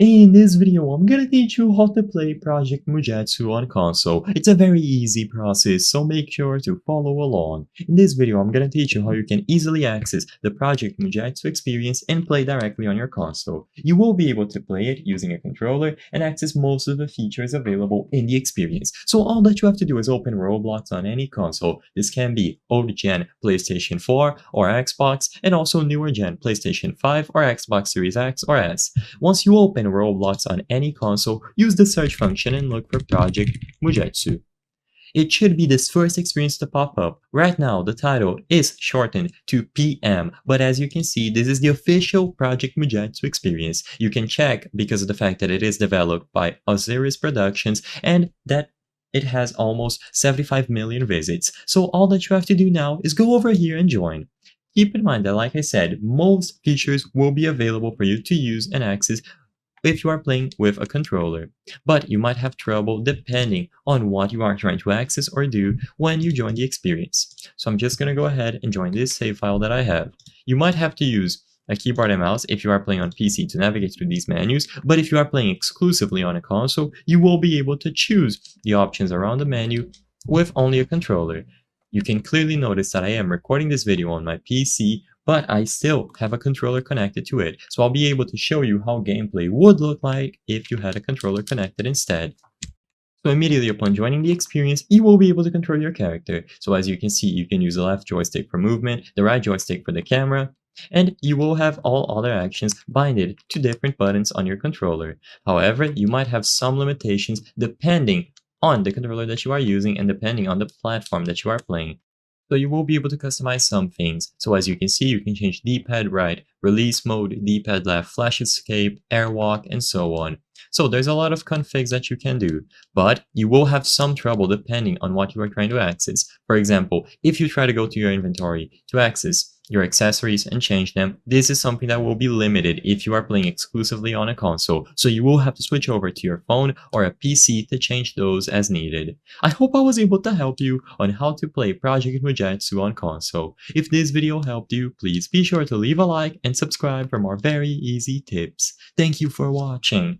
In this video, I'm gonna teach you how to play Project Mujutsu on console. It's a very easy process, so make sure to follow along. In this video, I'm gonna teach you how you can easily access the Project Mujutsu experience and play directly on your console. You will be able to play it using a controller and access most of the features available in the experience. So all that you have to do is open Roblox on any console. This can be old gen PlayStation 4 or Xbox, and also newer gen PlayStation 5 or Xbox Series X or S. Once you open Roblox on any console, use the search function and look for Project Mujutsu. It should be this first experience to pop up. Right now, the title is shortened to PM, but as you can see, this is the official Project Mujutsu experience. You can check because of the fact that it is developed by Osiris Productions and that it has almost 75 million visits. So all that you have to do now is go over here and join. Keep in mind that, like I said, most features will be available for you to use and access if you are playing with a controller, but you might have trouble depending on what you are trying to access or do when you join the experience. So I'm just going to go ahead and join this save file that I have. You might have to use a keyboard and mouse if you are playing on PC to navigate through these menus, but if you are playing exclusively on a console, you will be able to choose the options around the menu with only a controller. You can clearly notice that I am recording this video on my PC, but I still have a controller connected to it, so I'll be able to show you how gameplay would look like if you had a controller connected instead. So immediately upon joining the experience, you will be able to control your character. So as you can see, you can use the left joystick for movement, the right joystick for the camera, and you will have all other actions binded to different buttons on your controller. However, you might have some limitations depending on the controller that you are using and depending on the platform that you are playing. So you will be able to customize some things. So as you can see, you can change D-pad right, release mode, D-pad left, flash escape, airwalk, and so on. So there's a lot of configs that you can do, but you will have some trouble depending on what you are trying to access. For example, if you try to go to your inventory to access your accessories and change them, this is something that will be limited if you are playing exclusively on a console, so you will have to switch over to your phone or a PC to change those as needed. I hope I was able to help you on how to play Project Mujutsu on console. If this video helped you, please be sure to leave a like and subscribe for more very easy tips. Thank you for watching.